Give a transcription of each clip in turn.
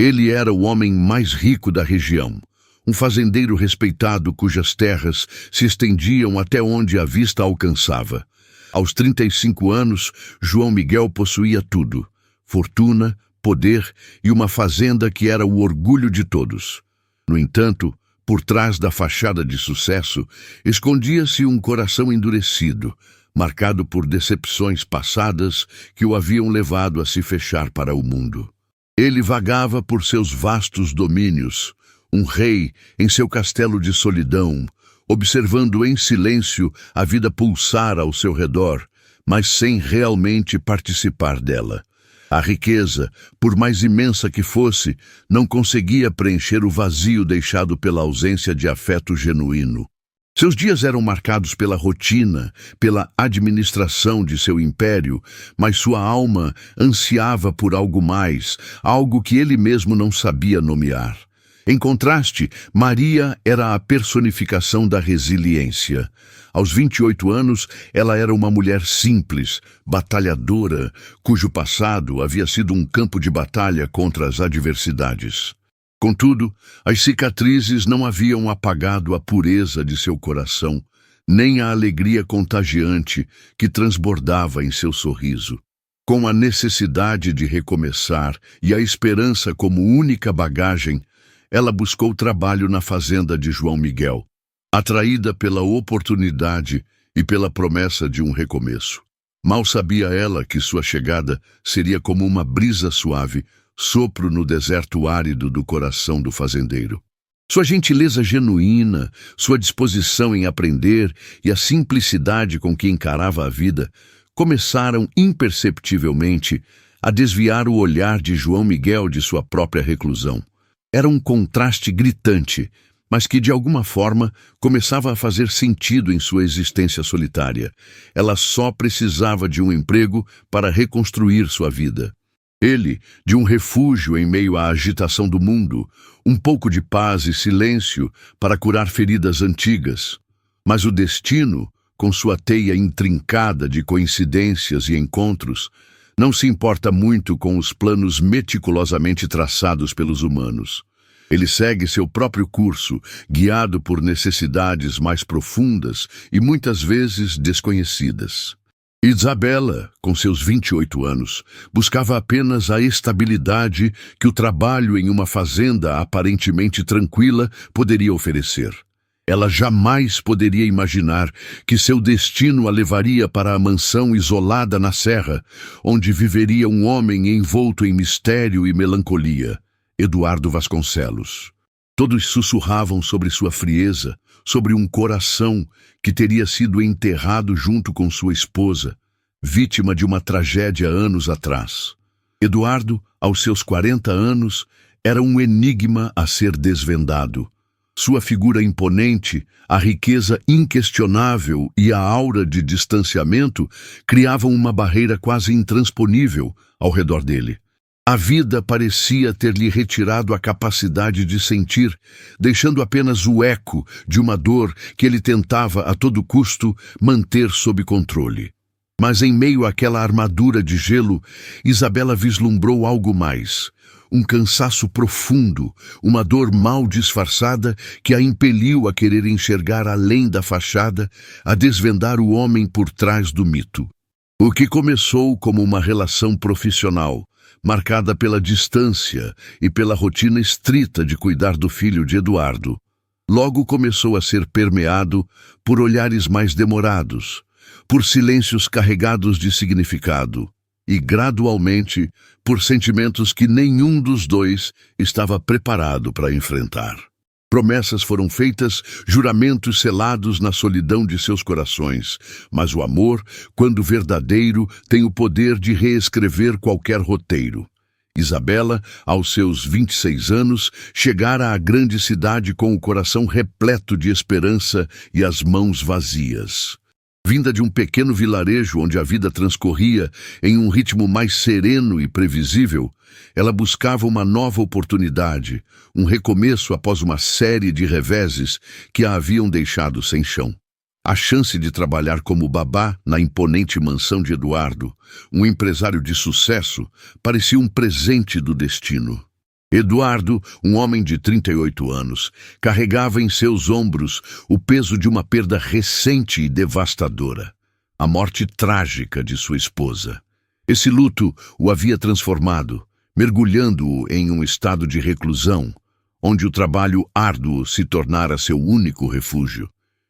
Ele era o homem mais rico da região, um fazendeiro respeitado cujas terras se estendiam até onde a vista alcançava. Aos 35 anos, João Miguel possuía tudo: fortuna, poder e uma fazenda que era o orgulho de todos. No entanto, por trás da fachada de sucesso, escondia-se um coração endurecido, marcado por decepções passadas que o haviam levado a se fechar para o mundo. Ele vagava por seus vastos domínios, um rei em seu castelo de solidão, observando em silêncio a vida pulsar ao seu redor, mas sem realmente participar dela. A riqueza, por mais imensa que fosse, não conseguia preencher o vazio deixado pela ausência de afeto genuíno. Seus dias eram marcados pela rotina, pela administração de seu império, mas sua alma ansiava por algo mais, algo que ele mesmo não sabia nomear. Em contraste, Maria era a personificação da resiliência. Aos 28 anos, ela era uma mulher simples, batalhadora, cujo passado havia sido um campo de batalha contra as adversidades. Contudo, as cicatrizes não haviam apagado a pureza de seu coração, nem a alegria contagiante que transbordava em seu sorriso. Com a necessidade de recomeçar e a esperança como única bagagem, ela buscou trabalho na fazenda de João Miguel, atraída pela oportunidade e pela promessa de um recomeço. Mal sabia ela que sua chegada seria como uma brisa suave, sopro no deserto árido do coração do fazendeiro. Sua gentileza genuína, sua disposição em aprender e a simplicidade com que encarava a vida começaram imperceptivelmente a desviar o olhar de João Miguel de sua própria reclusão. Era um contraste gritante, mas que de alguma forma começava a fazer sentido em sua existência solitária. Ela só precisava de um emprego para reconstruir sua vida. Ele, de um refúgio em meio à agitação do mundo, um pouco de paz e silêncio para curar feridas antigas. Mas o destino, com sua teia intrincada de coincidências e encontros, não se importa muito com os planos meticulosamente traçados pelos humanos. Ele segue seu próprio curso, guiado por necessidades mais profundas e muitas vezes desconhecidas. Isabela, com seus 28 anos, buscava apenas a estabilidade que o trabalho em uma fazenda aparentemente tranquila poderia oferecer. Ela jamais poderia imaginar que seu destino a levaria para a mansão isolada na serra, onde viveria um homem envolto em mistério e melancolia, Eduardo Vasconcelos. Todos sussurravam sobre sua frieza, sobre um coração que teria sido enterrado junto com sua esposa, vítima de uma tragédia anos atrás. Eduardo, aos seus 40 anos, era um enigma a ser desvendado. Sua figura imponente, a riqueza inquestionável e a aura de distanciamento criavam uma barreira quase intransponível ao redor dele. A vida parecia ter-lhe retirado a capacidade de sentir, deixando apenas o eco de uma dor que ele tentava a todo custo manter sob controle. Mas em meio àquela armadura de gelo, Isabela vislumbrou algo mais. Um cansaço profundo, uma dor mal disfarçada que a impeliu a querer enxergar além da fachada, a desvendar o homem por trás do mito. O que começou como uma relação profissional, marcada pela distância e pela rotina estrita de cuidar do filho de Eduardo, logo começou a ser permeado por olhares mais demorados, por silêncios carregados de significado e, gradualmente, por sentimentos que nenhum dos dois estava preparado para enfrentar. Promessas foram feitas, juramentos selados na solidão de seus corações, mas o amor, quando verdadeiro, tem o poder de reescrever qualquer roteiro. Isabela, aos seus 26 anos, chegara à grande cidade com o coração repleto de esperança e as mãos vazias. Vinda de um pequeno vilarejo onde a vida transcorria em um ritmo mais sereno e previsível, ela buscava uma nova oportunidade, um recomeço após uma série de reveses que a haviam deixado sem chão. A chance de trabalhar como babá na imponente mansão de Eduardo, um empresário de sucesso, parecia um presente do destino. Eduardo, um homem de 38 anos, carregava em seus ombros o peso de uma perda recente e devastadora, a morte trágica de sua esposa. Esse luto o havia transformado, mergulhando-o em um estado de reclusão, onde o trabalho árduo se tornara seu único refúgio,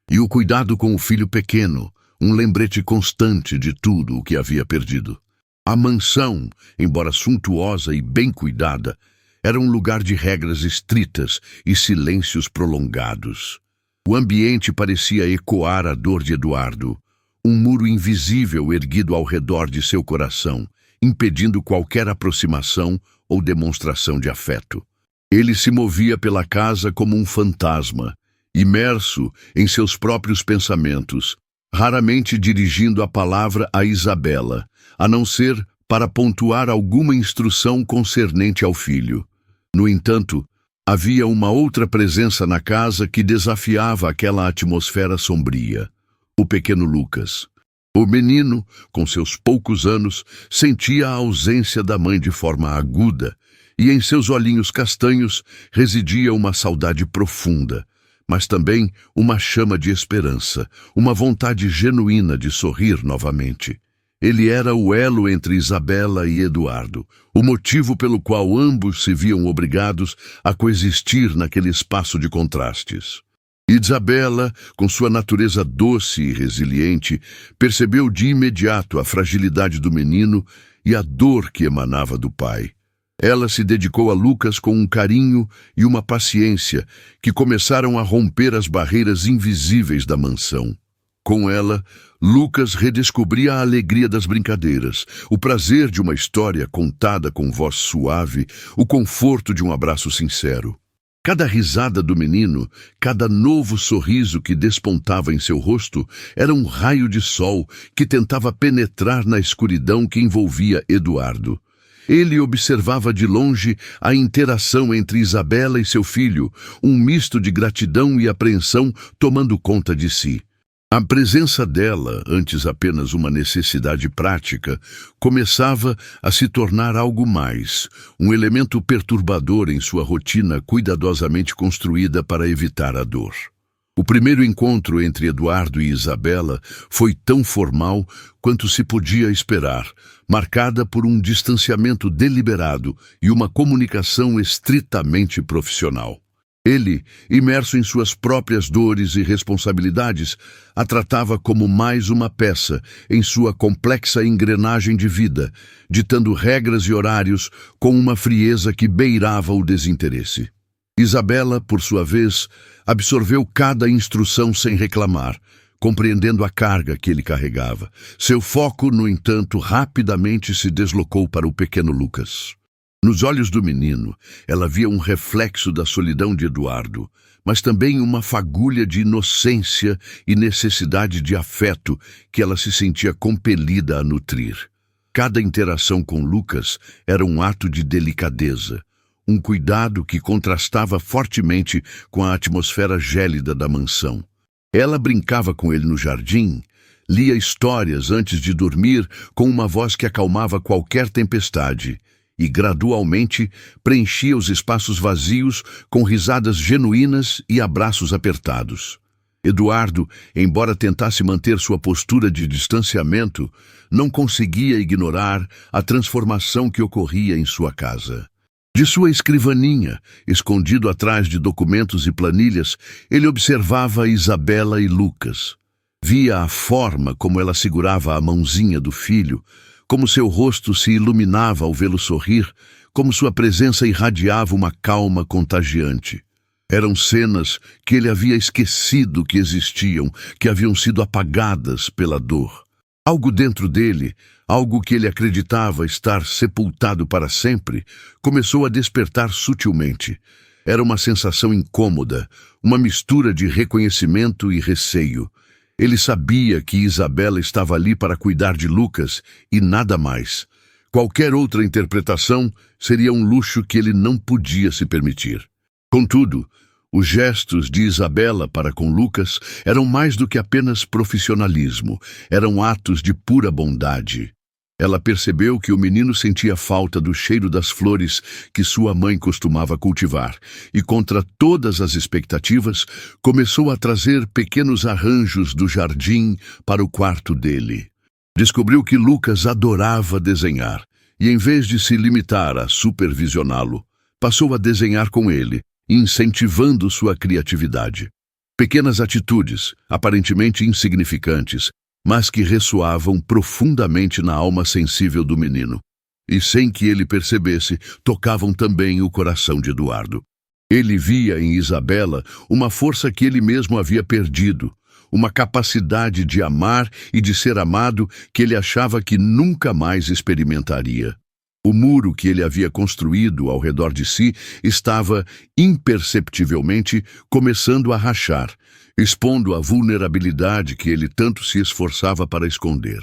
e o cuidado com o filho pequeno, um lembrete constante de tudo o que havia perdido. A mansão, embora suntuosa e bem cuidada, era um lugar de regras estritas e silêncios prolongados. O ambiente parecia ecoar a dor de Eduardo, um muro invisível erguido ao redor de seu coração, impedindo qualquer aproximação ou demonstração de afeto. Ele se movia pela casa como um fantasma, imerso em seus próprios pensamentos, raramente dirigindo a palavra a Isabela, a não ser para pontuar alguma instrução concernente ao filho. No entanto, havia uma outra presença na casa que desafiava aquela atmosfera sombria: o pequeno Lucas. O menino, com seus poucos anos, sentia a ausência da mãe de forma aguda, e em seus olhinhos castanhos residia uma saudade profunda, mas também uma chama de esperança, uma vontade genuína de sorrir novamente. Ele era o elo entre Isabela e Eduardo, o motivo pelo qual ambos se viam obrigados a coexistir naquele espaço de contrastes. Isabela, com sua natureza doce e resiliente, percebeu de imediato a fragilidade do menino e a dor que emanava do pai. Ela se dedicou a Lucas com um carinho e uma paciência que começaram a romper as barreiras invisíveis da mansão. Com ela, Lucas redescobria a alegria das brincadeiras, o prazer de uma história contada com voz suave, o conforto de um abraço sincero. Cada risada do menino, cada novo sorriso que despontava em seu rosto, era um raio de sol que tentava penetrar na escuridão que envolvia Eduardo. Ele observava de longe a interação entre Isabela e seu filho, um misto de gratidão e apreensão tomando conta de si. A presença dela, antes apenas uma necessidade prática, começava a se tornar algo mais, um elemento perturbador em sua rotina cuidadosamente construída para evitar a dor. O primeiro encontro entre Eduardo e Isabela foi tão formal quanto se podia esperar, marcada por um distanciamento deliberado e uma comunicação estritamente profissional. Ele, imerso em suas próprias dores e responsabilidades, a tratava como mais uma peça em sua complexa engrenagem de vida, ditando regras e horários com uma frieza que beirava o desinteresse. Isabela, por sua vez, absorveu cada instrução sem reclamar, compreendendo a carga que ele carregava. Seu foco, no entanto, rapidamente se deslocou para o pequeno Lucas. Nos olhos do menino, ela via um reflexo da solidão de Eduardo, mas também uma fagulha de inocência e necessidade de afeto que ela se sentia compelida a nutrir. Cada interação com Lucas era um ato de delicadeza, um cuidado que contrastava fortemente com a atmosfera gélida da mansão. Ela brincava com ele no jardim, lia histórias antes de dormir com uma voz que acalmava qualquer tempestade, e gradualmente preenchia os espaços vazios com risadas genuínas e abraços apertados. Eduardo, embora tentasse manter sua postura de distanciamento, não conseguia ignorar a transformação que ocorria em sua casa. De sua escrivaninha, escondido atrás de documentos e planilhas, ele observava Isabela e Lucas. Via a forma como ela segurava a mãozinha do filho, como seu rosto se iluminava ao vê-lo sorrir, como sua presença irradiava uma calma contagiante. Eram cenas que ele havia esquecido que existiam, que haviam sido apagadas pela dor. Algo dentro dele, algo que ele acreditava estar sepultado para sempre, começou a despertar sutilmente. Era uma sensação incômoda, uma mistura de reconhecimento e receio. Ele sabia que Isabela estava ali para cuidar de Lucas e nada mais. Qualquer outra interpretação seria um luxo que ele não podia se permitir. Contudo, os gestos de Isabela para com Lucas eram mais do que apenas profissionalismo, eram atos de pura bondade. Ela percebeu que o menino sentia falta do cheiro das flores que sua mãe costumava cultivar e, contra todas as expectativas, começou a trazer pequenos arranjos do jardim para o quarto dele. Descobriu que Lucas adorava desenhar e, em vez de se limitar a supervisioná-lo, passou a desenhar com ele, incentivando sua criatividade. Pequenas atitudes, aparentemente insignificantes, mas que ressoavam profundamente na alma sensível do menino, e sem que ele percebesse, tocavam também o coração de Eduardo. Ele via em Isabela uma força que ele mesmo havia perdido, uma capacidade de amar e de ser amado que ele achava que nunca mais experimentaria. O muro que ele havia construído ao redor de si estava, imperceptivelmente, começando a rachar, expondo a vulnerabilidade que ele tanto se esforçava para esconder.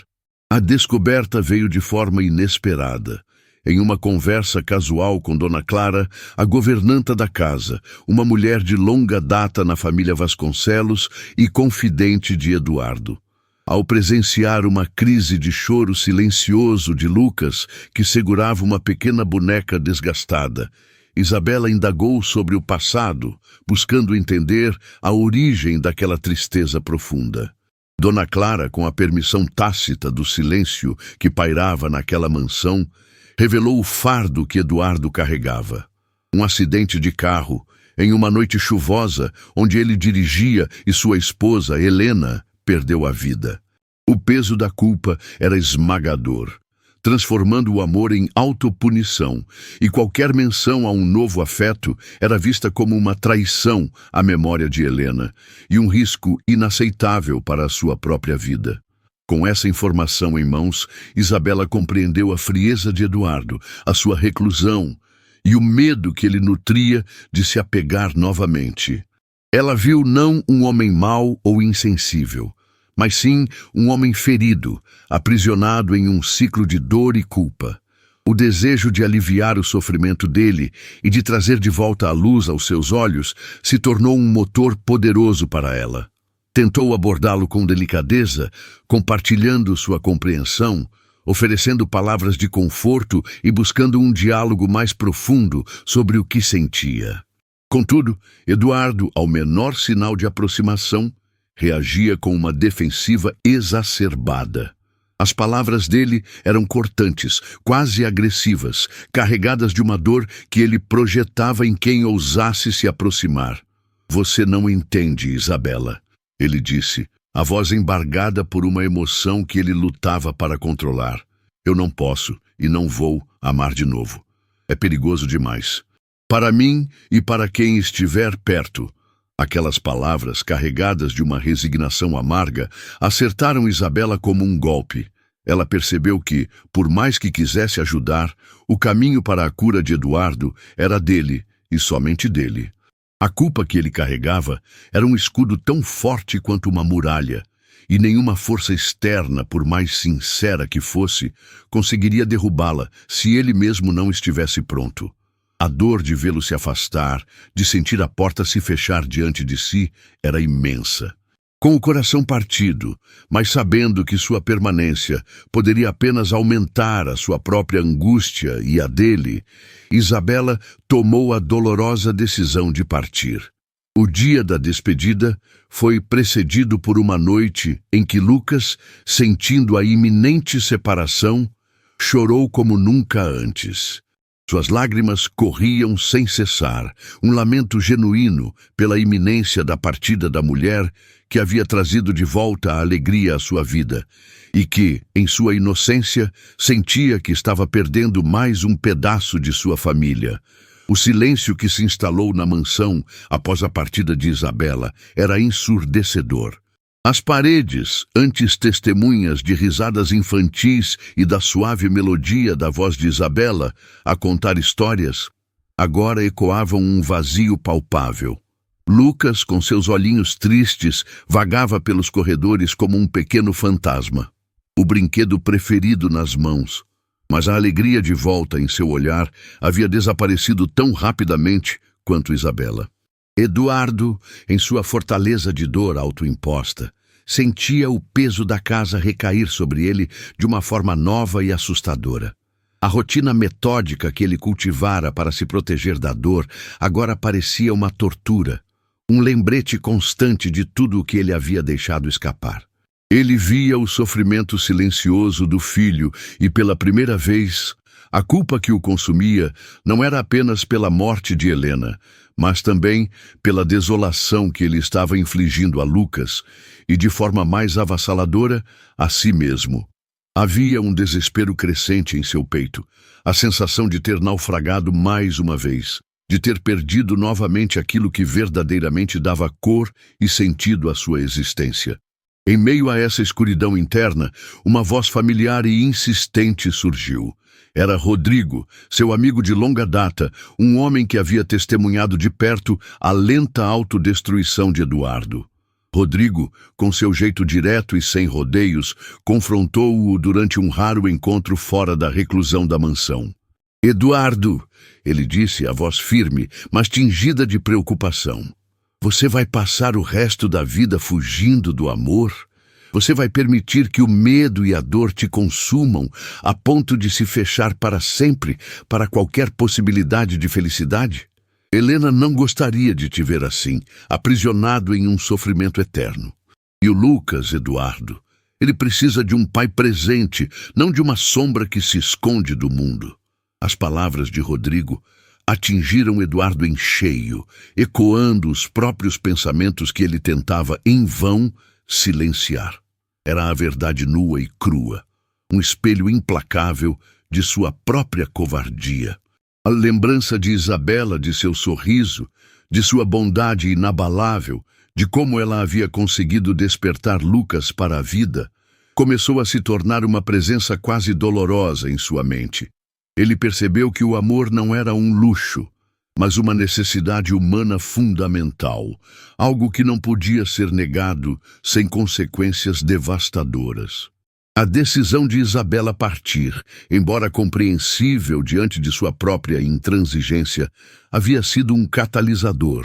A descoberta veio de forma inesperada. Em uma conversa casual com Dona Clara, a governanta da casa, uma mulher de longa data na família Vasconcelos e confidente de Eduardo. Ao presenciar uma crise de choro silencioso de Lucas, que segurava uma pequena boneca desgastada, Isabela indagou sobre o passado, buscando entender a origem daquela tristeza profunda. Dona Clara, com a permissão tácita do silêncio que pairava naquela mansão, revelou o fardo que Eduardo carregava. Um acidente de carro, em uma noite chuvosa, onde ele dirigia e sua esposa, Helena, perdeu a vida. O peso da culpa era esmagador, transformando o amor em autopunição, e qualquer menção a um novo afeto era vista como uma traição à memória de Helena e um risco inaceitável para a sua própria vida. Com essa informação em mãos, Isabela compreendeu a frieza de Eduardo, a sua reclusão e o medo que ele nutria de se apegar novamente. Ela viu não um homem mau ou insensível, mas sim um homem ferido, aprisionado em um ciclo de dor e culpa. O desejo de aliviar o sofrimento dele e de trazer de volta a luz aos seus olhos se tornou um motor poderoso para ela. Tentou abordá-lo com delicadeza, compartilhando sua compreensão, oferecendo palavras de conforto e buscando um diálogo mais profundo sobre o que sentia. Contudo, Eduardo, ao menor sinal de aproximação, reagia com uma defensiva exacerbada. As palavras dele eram cortantes, quase agressivas, carregadas de uma dor que ele projetava em quem ousasse se aproximar. "Você não entende, Isabela", ele disse, a voz embargada por uma emoção que ele lutava para controlar. "Eu não posso e não vou amar de novo. É perigoso demais. Para mim e para quem estiver perto." Aquelas palavras, carregadas de uma resignação amarga, acertaram Isabela como um golpe. Ela percebeu que, por mais que quisesse ajudar, o caminho para a cura de Eduardo era dele e somente dele. A culpa que ele carregava era um escudo tão forte quanto uma muralha, e nenhuma força externa, por mais sincera que fosse, conseguiria derrubá-la se ele mesmo não estivesse pronto. A dor de vê-lo se afastar, de sentir a porta se fechar diante de si, era imensa. Com o coração partido, mas sabendo que sua permanência poderia apenas aumentar a sua própria angústia e a dele, Isabela tomou a dolorosa decisão de partir. O dia da despedida foi precedido por uma noite em que Lucas, sentindo a iminente separação, chorou como nunca antes. Suas lágrimas corriam sem cessar, um lamento genuíno pela iminência da partida da mulher que havia trazido de volta a alegria à sua vida e que, em sua inocência, sentia que estava perdendo mais um pedaço de sua família. O silêncio que se instalou na mansão após a partida de Isabela era ensurdecedor. As paredes, antes testemunhas de risadas infantis e da suave melodia da voz de Isabela a contar histórias, agora ecoavam um vazio palpável. Lucas, com seus olhinhos tristes, vagava pelos corredores como um pequeno fantasma, o brinquedo preferido nas mãos. Mas a alegria de volta em seu olhar havia desaparecido tão rapidamente quanto Isabela. Eduardo, em sua fortaleza de dor autoimposta, sentia o peso da casa recair sobre ele de uma forma nova e assustadora. A rotina metódica que ele cultivara para se proteger da dor agora parecia uma tortura, um lembrete constante de tudo o que ele havia deixado escapar. Ele via o sofrimento silencioso do filho e, pela primeira vez, a culpa que o consumia não era apenas pela morte de Helena, mas também pela desolação que ele estava infligindo a Lucas e, de forma mais avassaladora, a si mesmo. Havia um desespero crescente em seu peito, a sensação de ter naufragado mais uma vez, de ter perdido novamente aquilo que verdadeiramente dava cor e sentido à sua existência. Em meio a essa escuridão interna, uma voz familiar e insistente surgiu. Era Rodrigo, seu amigo de longa data, um homem que havia testemunhado de perto a lenta autodestruição de Eduardo. Rodrigo, com seu jeito direto e sem rodeios, confrontou-o durante um raro encontro fora da reclusão da mansão. "Eduardo", ele disse, a voz firme, mas tingida de preocupação. "Você vai passar o resto da vida fugindo do amor? Você vai permitir que o medo e a dor te consumam a ponto de se fechar para sempre para qualquer possibilidade de felicidade? Helena não gostaria de te ver assim, aprisionado em um sofrimento eterno. E o Lucas, Eduardo, ele precisa de um pai presente, não de uma sombra que se esconde do mundo." As palavras de Rodrigo atingiram Eduardo em cheio, ecoando os próprios pensamentos que ele tentava, em vão, silenciar. Era a verdade nua e crua, um espelho implacável de sua própria covardia. A lembrança de Isabela, de seu sorriso, de sua bondade inabalável, de como ela havia conseguido despertar Lucas para a vida, começou a se tornar uma presença quase dolorosa em sua mente. Ele percebeu que o amor não era um luxo, mas uma necessidade humana fundamental, algo que não podia ser negado sem consequências devastadoras. A decisão de Isabela partir, embora compreensível diante de sua própria intransigência, havia sido um catalisador.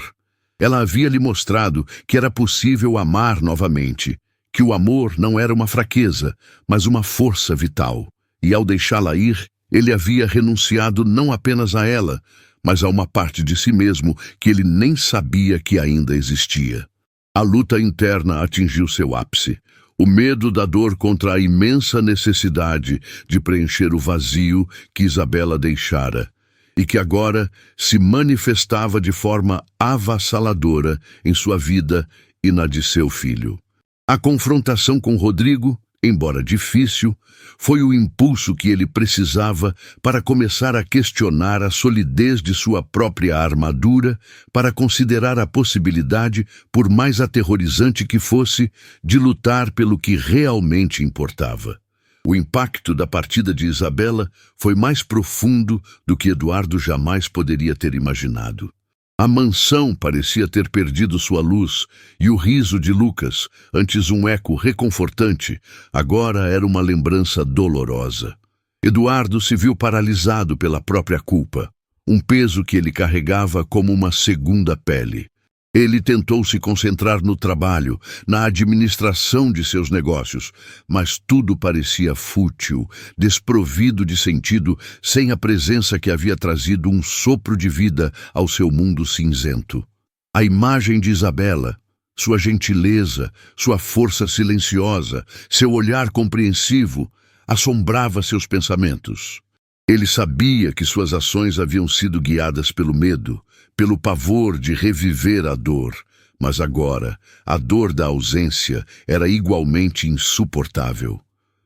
Ela havia lhe mostrado que era possível amar novamente, que o amor não era uma fraqueza, mas uma força vital. E ao deixá-la ir, ele havia renunciado não apenas a ela, mas a uma parte de si mesmo que ele nem sabia que ainda existia. A luta interna atingiu seu ápice. O medo da dor contra a imensa necessidade de preencher o vazio que Isabela deixara, e que agora se manifestava de forma avassaladora em sua vida e na de seu filho. A confrontação com Rodrigo, embora difícil, foi o impulso que ele precisava para começar a questionar a solidez de sua própria armadura, para considerar a possibilidade, por mais aterrorizante que fosse, de lutar pelo que realmente importava. O impacto da partida de Isabela foi mais profundo do que Eduardo jamais poderia ter imaginado. A mansão parecia ter perdido sua luz, e o riso de Lucas, antes um eco reconfortante, agora era uma lembrança dolorosa. Eduardo se viu paralisado pela própria culpa, um peso que ele carregava como uma segunda pele. Ele tentou se concentrar no trabalho, na administração de seus negócios, mas tudo parecia fútil, desprovido de sentido, sem a presença que havia trazido um sopro de vida ao seu mundo cinzento. A imagem de Isabela, sua gentileza, sua força silenciosa, seu olhar compreensivo, assombrava seus pensamentos. Ele sabia que suas ações haviam sido guiadas pelo medo, pelo pavor de reviver a dor, mas agora a dor da ausência era igualmente insuportável.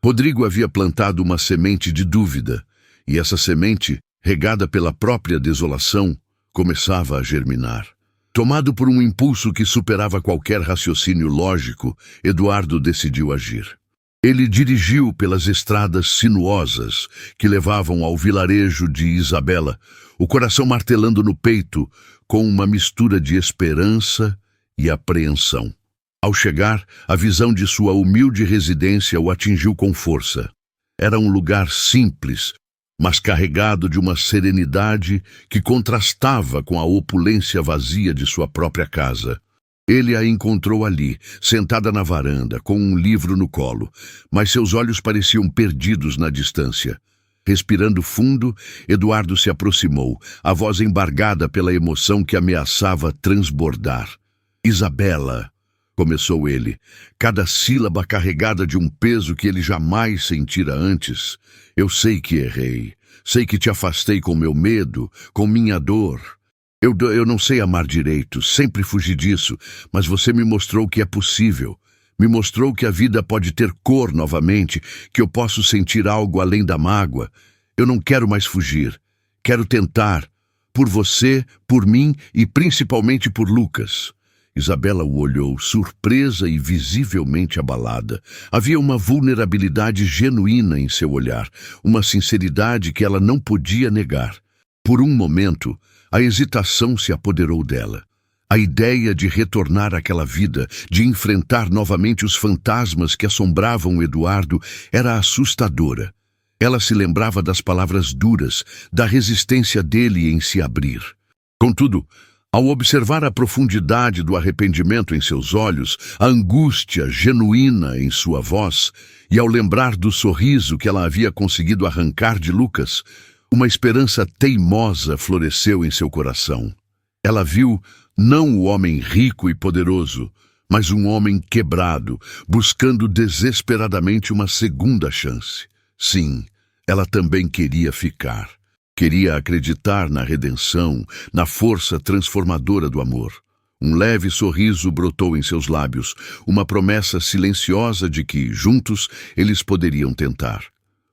Rodrigo havia plantado uma semente de dúvida, e essa semente, regada pela própria desolação, começava a germinar. Tomado por um impulso que superava qualquer raciocínio lógico, Eduardo decidiu agir. Ele dirigiu pelas estradas sinuosas que levavam ao vilarejo de Isabela, o coração martelando no peito com uma mistura de esperança e apreensão. Ao chegar, a visão de sua humilde residência o atingiu com força. Era um lugar simples, mas carregado de uma serenidade que contrastava com a opulência vazia de sua própria casa. Ele a encontrou ali, sentada na varanda, com um livro no colo, mas seus olhos pareciam perdidos na distância. Respirando fundo, Eduardo se aproximou, a voz embargada pela emoção que ameaçava transbordar. "Isabela", começou ele, cada sílaba carregada de um peso que ele jamais sentira antes. "Eu sei que errei. Sei que te afastei com meu medo, com minha dor. Eu não sei amar direito, sempre fugi disso, mas você me mostrou que é possível. Me mostrou que a vida pode ter cor novamente, que eu posso sentir algo além da mágoa. Eu não quero mais fugir. Quero tentar. Por você, por mim e principalmente por Lucas." Isabela o olhou, surpresa e visivelmente abalada. Havia uma vulnerabilidade genuína em seu olhar, uma sinceridade que ela não podia negar. Por um momento, a hesitação se apoderou dela. A ideia de retornar àquela vida, de enfrentar novamente os fantasmas que assombravam Eduardo, era assustadora. Ela se lembrava das palavras duras, da resistência dele em se abrir. Contudo, ao observar a profundidade do arrependimento em seus olhos, a angústia genuína em sua voz, e ao lembrar do sorriso que ela havia conseguido arrancar de Lucas, uma esperança teimosa floresceu em seu coração. Ela viu não o homem rico e poderoso, mas um homem quebrado, buscando desesperadamente uma segunda chance. Sim, ela também queria ficar. Queria acreditar na redenção, na força transformadora do amor. Um leve sorriso brotou em seus lábios, uma promessa silenciosa de que, juntos, eles poderiam tentar.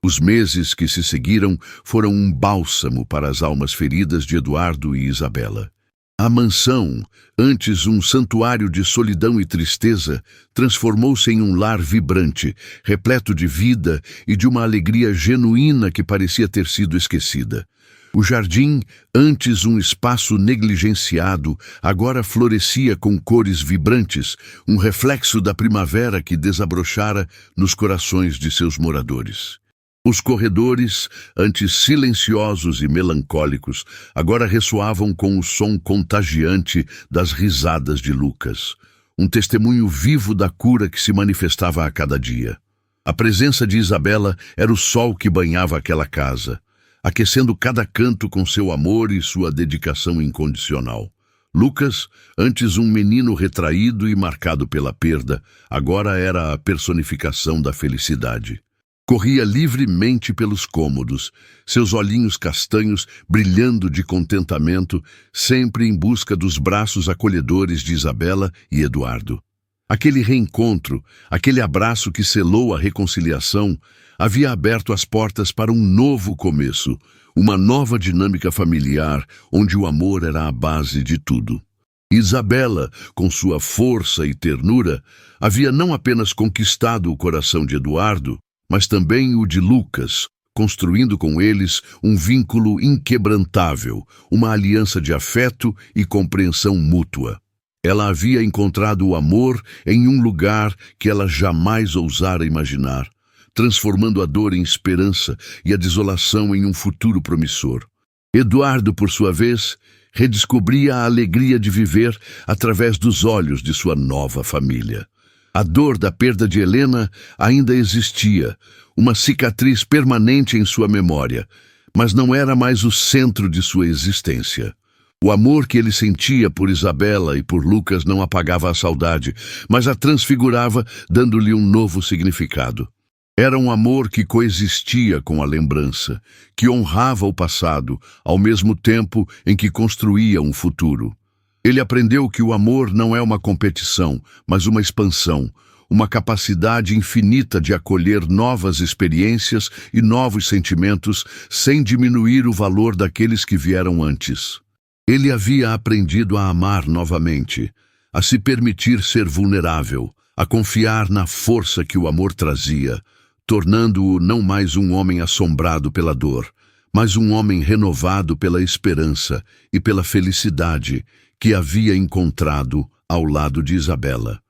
Os meses que se seguiram foram um bálsamo para as almas feridas de Eduardo e Isabela. A mansão, antes um santuário de solidão e tristeza, transformou-se em um lar vibrante, repleto de vida e de uma alegria genuína que parecia ter sido esquecida. O jardim, antes um espaço negligenciado, agora florescia com cores vibrantes, um reflexo da primavera que desabrochara nos corações de seus moradores. Os corredores, antes silenciosos e melancólicos, agora ressoavam com o som contagiante das risadas de Lucas, um testemunho vivo da cura que se manifestava a cada dia. A presença de Isabela era o sol que banhava aquela casa, aquecendo cada canto com seu amor e sua dedicação incondicional. Lucas, antes um menino retraído e marcado pela perda, agora era a personificação da felicidade. Corria livremente pelos cômodos, seus olhinhos castanhos brilhando de contentamento, sempre em busca dos braços acolhedores de Isabela e Eduardo. Aquele reencontro, aquele abraço que selou a reconciliação, havia aberto as portas para um novo começo, uma nova dinâmica familiar, onde o amor era a base de tudo. Isabela, com sua força e ternura, havia não apenas conquistado o coração de Eduardo, mas também o de Lucas, construindo com eles um vínculo inquebrantável, uma aliança de afeto e compreensão mútua. Ela havia encontrado o amor em um lugar que ela jamais ousara imaginar, transformando a dor em esperança e a desolação em um futuro promissor. Eduardo, por sua vez, redescobria a alegria de viver através dos olhos de sua nova família. A dor da perda de Helena ainda existia, uma cicatriz permanente em sua memória, mas não era mais o centro de sua existência. O amor que ele sentia por Isabela e por Lucas não apagava a saudade, mas a transfigurava, dando-lhe um novo significado. Era um amor que coexistia com a lembrança, que honrava o passado, ao mesmo tempo em que construía um futuro. Ele aprendeu que o amor não é uma competição, mas uma expansão, uma capacidade infinita de acolher novas experiências e novos sentimentos sem diminuir o valor daqueles que vieram antes. Ele havia aprendido a amar novamente, a se permitir ser vulnerável, a confiar na força que o amor trazia, tornando-o não mais um homem assombrado pela dor, mas um homem renovado pela esperança e pela felicidade que havia encontrado ao lado de Isabela.